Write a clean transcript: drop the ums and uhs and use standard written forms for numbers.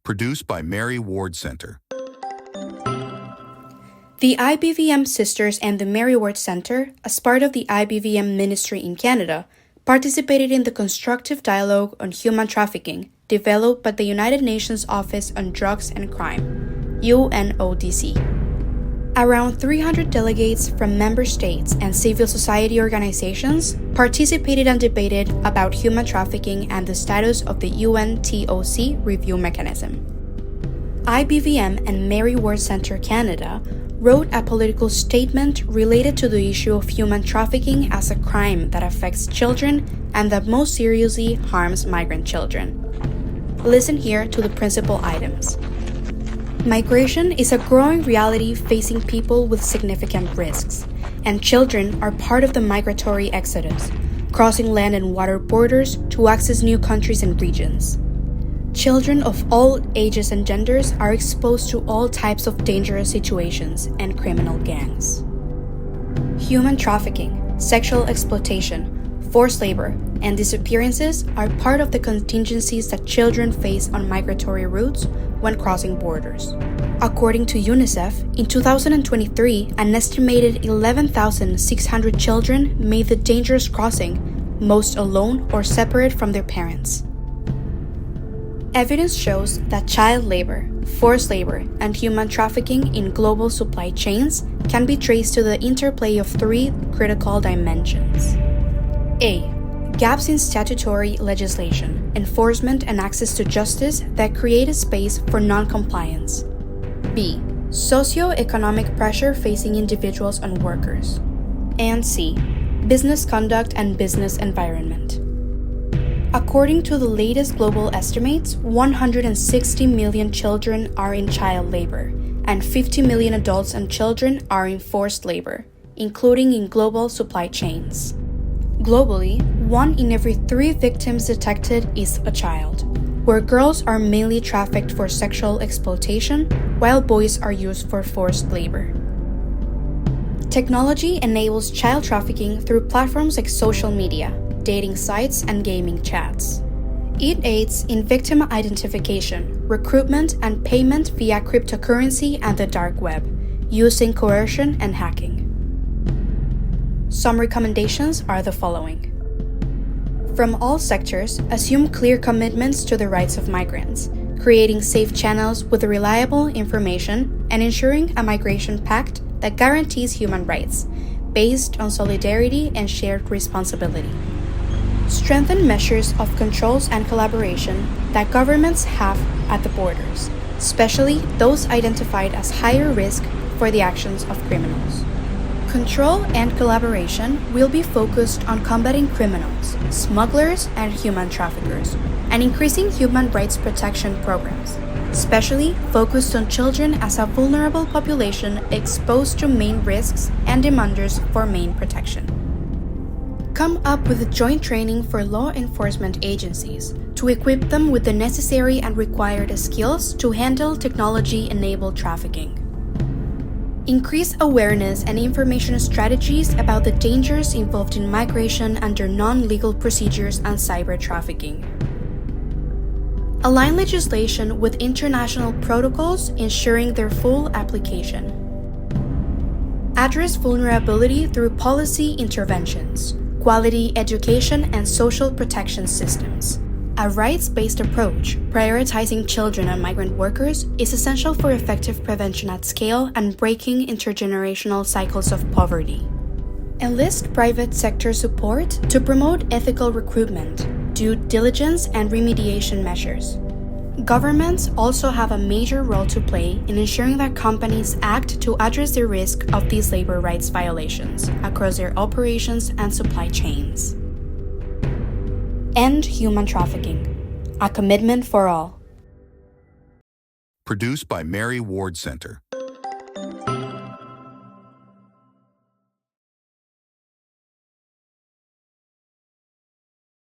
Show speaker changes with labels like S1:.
S1: Produced by Mary Ward Center.
S2: The IBVM Sisters and the Mary Ward Center, as part of the IBVM ministry in Canada, participated in the Constructive Dialogue on Human Trafficking, developed by the United Nations Office on Drugs and Crime, UNODC. Around 300 delegates from member states and civil society organizations participated and debated about human trafficking and the status of the UNTOC review mechanism. IBVM and Mary Ward Center Canada wrote a political statement related to the issue of human trafficking as a crime that affects children and that most seriously harms migrant children. Listen here to the principal items. Migration is a growing reality facing people with significant risks, and children are part of the migratory exodus, crossing land and water borders to access new countries and regions. Children of all ages and genders are exposed to all types of dangerous situations and criminal gangs. Human trafficking, sexual exploitation, forced labor, and disappearances are part of the contingencies that children face on migratory routes when crossing borders. According to UNICEF, in 2023, an estimated 11,600 children made the dangerous crossing, most alone or separate from their parents. Evidence shows that child labor, forced labor, and human trafficking in global supply chains can be traced to the interplay of three critical dimensions. A. Gaps in statutory legislation, enforcement, and access to justice that create a space for non-compliance. B. Socioeconomic pressure facing individuals and workers. And C. Business conduct and business environment. According to the latest global estimates, 160 million children are in child labor, and 50 million adults and children are in forced labor, including in global supply chains. Globally, 1 in every 3 victims detected is a child, where girls are mainly trafficked for sexual exploitation, while boys are used for forced labor. Technology enables child trafficking through platforms like social media, dating sites, and gaming chats. It aids in victim identification, recruitment, and payment via cryptocurrency and the dark web, using coercion and hacking. Some recommendations are the following. From all sectors, assume clear commitments to the rights of migrants, creating safe channels with reliable information and ensuring a migration pact that guarantees human rights, based on solidarity and shared responsibility. Strengthen measures of controls and collaboration that governments have at the borders, especially those identified as higher risk for the actions of criminals. Control and collaboration will be focused on combating criminals, smugglers, and human traffickers, and increasing human rights protection programs, especially focused on children as a vulnerable population exposed to main risks and demanders for main protection. Come up with joint training for law enforcement agencies to equip them with the necessary and required skills to handle technology-enabled trafficking. Increase awareness and information strategies about the dangers involved in migration under non-legal procedures and cyber trafficking. Align legislation with international protocols, ensuring their full application. Address vulnerability through policy interventions, quality education, and social protection systems. A rights-based approach, prioritizing children and migrant workers, is essential for effective prevention at scale and breaking intergenerational cycles of poverty. Enlist private sector support to promote ethical recruitment, due diligence, and remediation measures. Governments also have a major role to play in ensuring that companies act to address the risk of these labor rights violations across their operations and supply chains. End human trafficking. A commitment for all.
S1: Produced by Mary Ward Center.